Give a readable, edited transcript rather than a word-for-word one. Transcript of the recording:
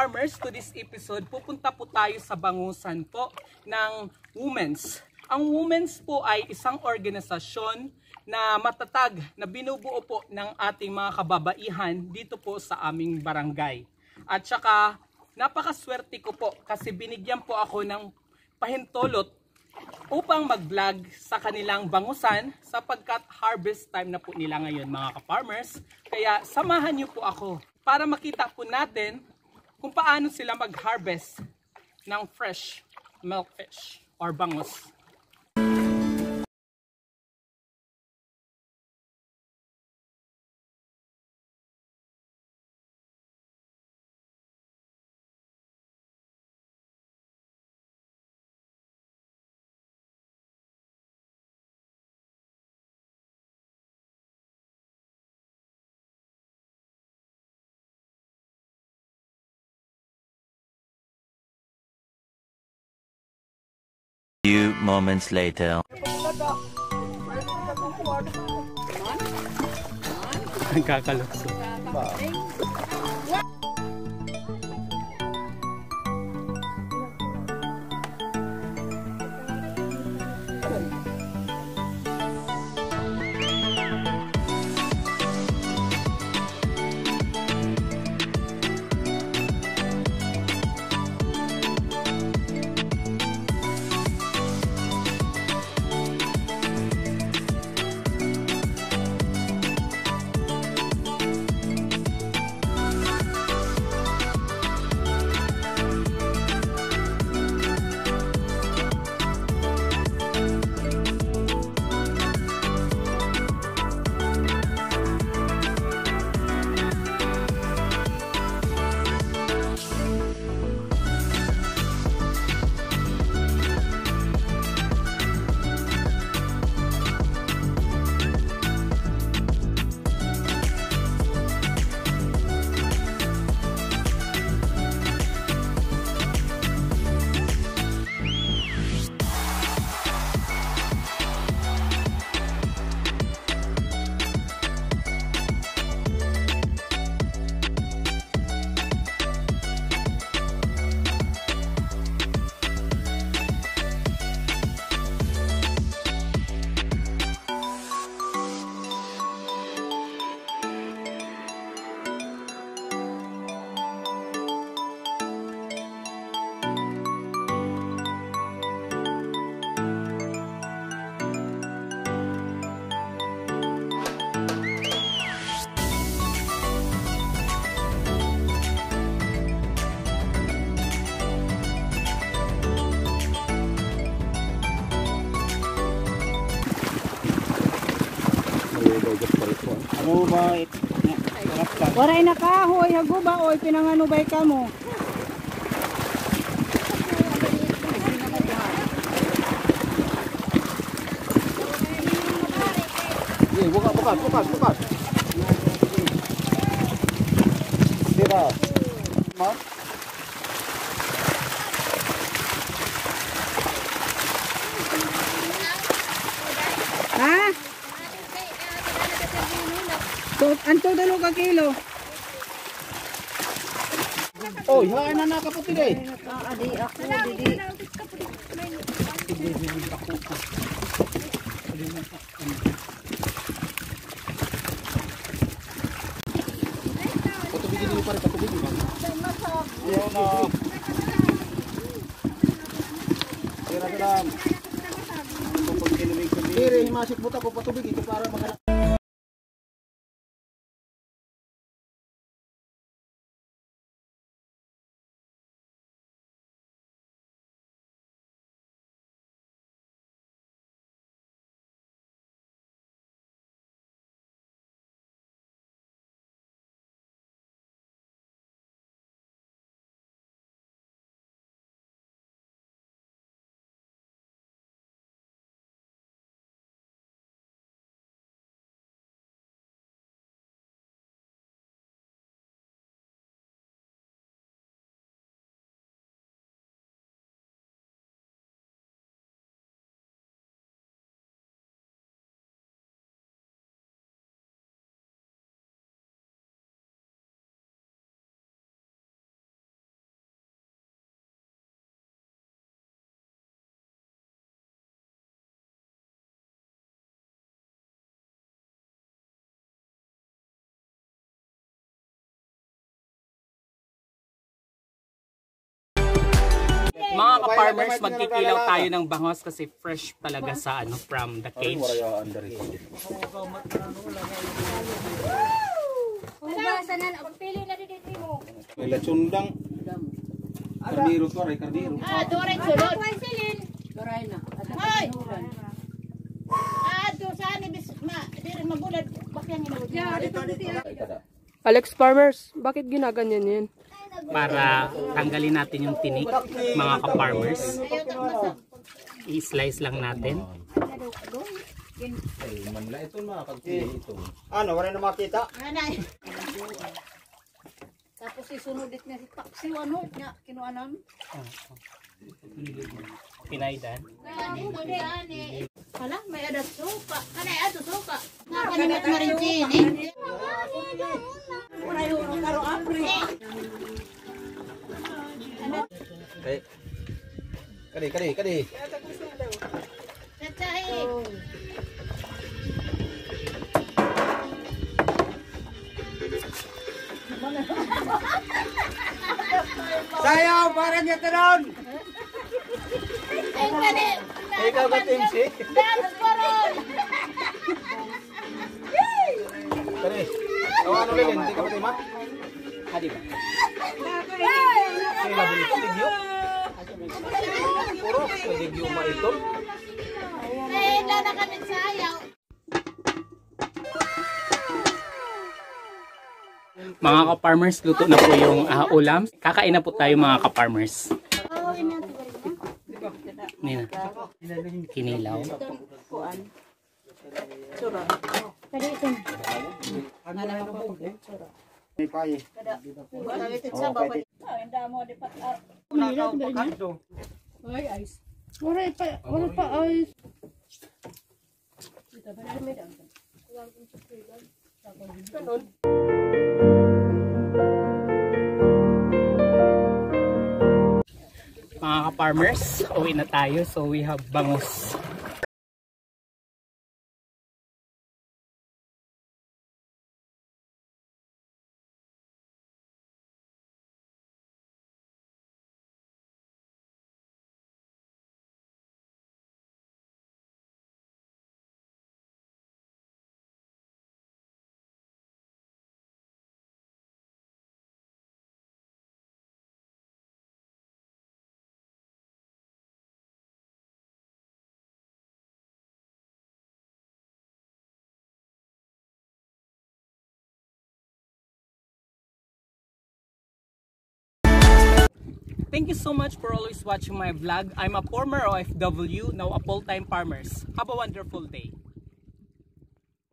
ka-farmers, to this episode, pupunta po tayo sa bangusan po ng Women's. Ang Women's po ay isang organisasyon na matatag na binubuo po ng ating mga kababaihan dito po sa aming barangay. At saka napakaswerte ko po kasi binigyan po ako ng pahintulot upang mag-vlog sa kanilang bangusan sapagkat harvest time na po nila ngayon mga ka-farmers. Kaya samahan niyo po ako para makita po natin kung paano sila mag-harvest ng fresh milkfish or bangus. Few moments later. Nagkakalukso. Ano ba waray na kahoy haguba oy pinanganubay ka mo. Bukas. Sira. Ma? Ha? Anto dalo ka kilo. Oh, hain na nakaputi day. Adi ako didi. Patubigin niyo pa rin, patubigin. Ayaw na. Sira. Sira, himasik buta ko patubig ito para mga Mga ka-farmers, magkikilaw tayo ng bangos kasi fresh talaga sa from the cage. Hugasan na, pili na dito mo. May latsundang. Kardiro to, Ray, kardiro. Doray sulod. Doray na. Hoy! Saan ibis diri mabulad bakyang ina. Alex Farmers, bakit ginaganyan yan? Para tanggalin natin yung tinik, mga ka-farmers. I-slice lang natin. Ano, wala na makita? Anay. Tapos isunodit niya si taksi ano niya kinuanan. Pinaydan. Hala, may adat suka. Kanay ato suka. Nakanimit mo rin chini. Kadi. Tatay. Sayaw, parang niya tanon! Ay, kani. Ikaw ka, Timsi? Dance paron. Kadi. Ano rin, hindi ka matima? Hadi ba? Sila bili ko, tigyo. Puro, tigyo maitol. Ay, lana kami sayaw. Mga ka-farmers, luto na po yung ulam. Kakain na po tayo mga ka-farmers. Nina, kinilaw. May paye. Wala pa ay. Mga ka-farmers, uwi na tayo. So we have bangus. Thank you so much for always watching my vlog. I'm a former OFW, now a full-time farmer. Have a wonderful day.